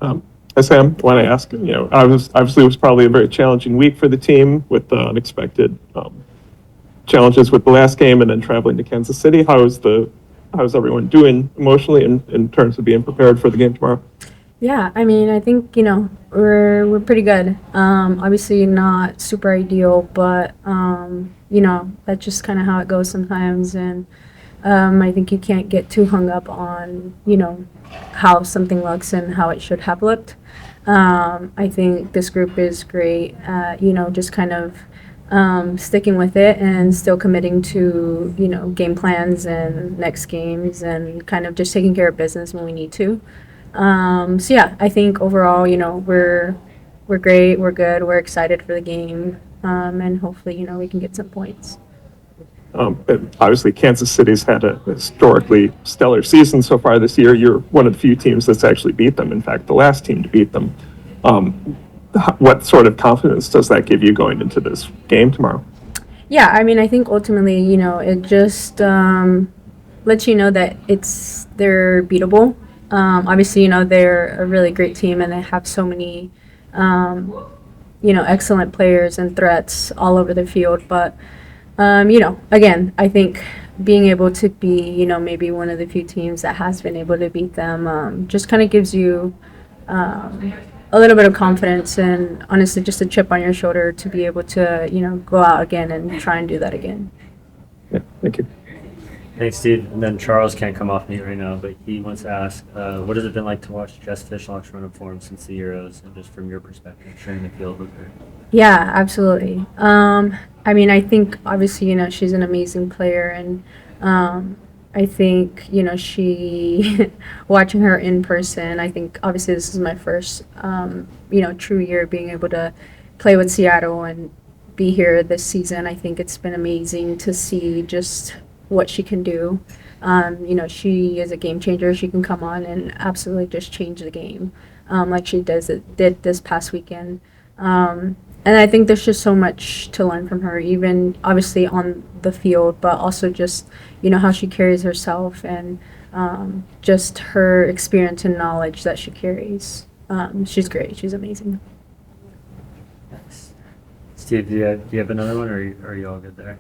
Um, Sam, I want to ask, obviously it was probably a very challenging week for the team with the unexpected challenges with the last game and then traveling to Kansas City. How's everyone doing emotionally in terms of being prepared for the game tomorrow? Yeah, I mean, I think we're pretty good. Obviously not super ideal, but that's just kind of how it goes sometimes. And I think you can't get too hung up on how something looks and how it should have looked. I think this group is great at just kind of sticking with it and still committing to game plans and next games and kind of just taking care of business when we need to. So yeah, I think overall, we're great, we're good, we're excited for the game, and hopefully, we can get some points. And obviously, Kansas City's had a historically stellar season so far this year. You're one of the few teams that's actually beat them. In fact, the last team to beat them. What sort of confidence does that give you going into this game tomorrow? Yeah, I mean, I think ultimately, it just lets you know that they're beatable. Obviously, they're a really great team and they have so many, excellent players and threats all over the field. But, again, I think being able to be, maybe one of the few teams that has been able to beat them just kind of gives you a little bit of confidence and honestly just a chip on your shoulder to be able to, go out again and try and do that again. Yeah, thank you. Thanks, Steve. And then Charles can't come off mute right now, but he wants to ask, what has it been like to watch Jess Fishlock's run of form since the Euros, and just from your perspective, sharing the field with her? Yeah, absolutely. I mean, I think obviously, she's an amazing player, and I think, she, watching her in person, I think obviously this is my first, true year being able to play with Seattle and be here this season. I think it's been amazing to see just what she can do. She is a game changer. She can come on and absolutely just change the game, like she did this past weekend. And I think there's just so much to learn from her, even obviously on the field, but also just how she carries herself and just her experience and knowledge that she carries. She's great. She's amazing. Thanks. Steve, do you have another one, or are you all good there?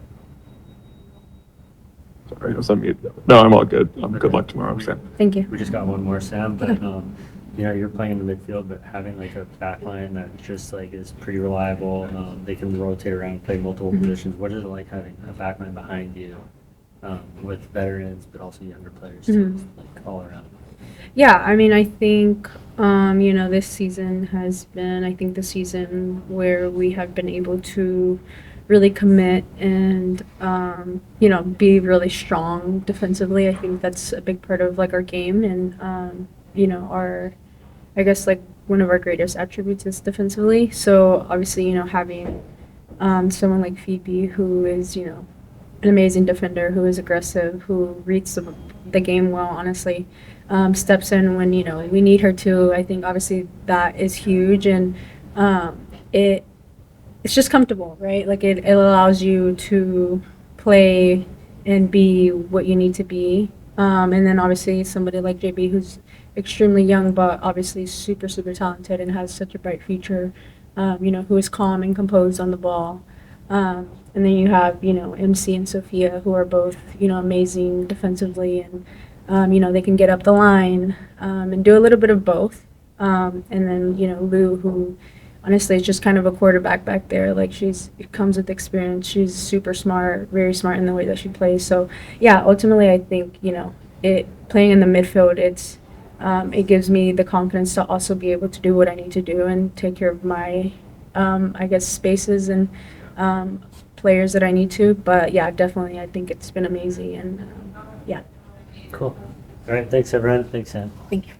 Sorry, I was on mute. No, I'm all good. Good Okay. luck tomorrow, Sam. Thank you. We just got one more, Sam, but you're playing in the midfield, but having like a back line that just like is pretty reliable. They can rotate around, play multiple positions. What is it like having a back line behind you with veterans, but also younger players too, like all around? Yeah, I mean, I think, this season has been, I think, the season where we have been able to really commit and, be really strong defensively. I think that's a big part of, like, our game and, I guess, like, one of our greatest attributes is defensively. So, obviously, having someone like Phoebe who is, an amazing defender, who is aggressive, who reads the game well, honestly, steps in when we need her to. I think obviously that is huge, and it's just comfortable, right? Like it allows you to play and be what you need to be. And then obviously somebody like JB who's extremely young, but obviously super super talented and has such a bright future. Who is calm and composed on the ball. And then you have, MC and Sophia, who are both, amazing defensively, and, they can get up the line and do a little bit of both. And then, Lou, who honestly is just kind of a quarterback back there. Like it comes with experience. She's super smart, very smart in the way that she plays. So, yeah, ultimately, I think, playing in the midfield, it gives me the confidence to also be able to do what I need to do and take care of my, I guess, spaces and players that I need to. But yeah, definitely, I think it's been amazing, and yeah. Cool. All right. Thanks, everyone. Thanks, Sam. Thank you.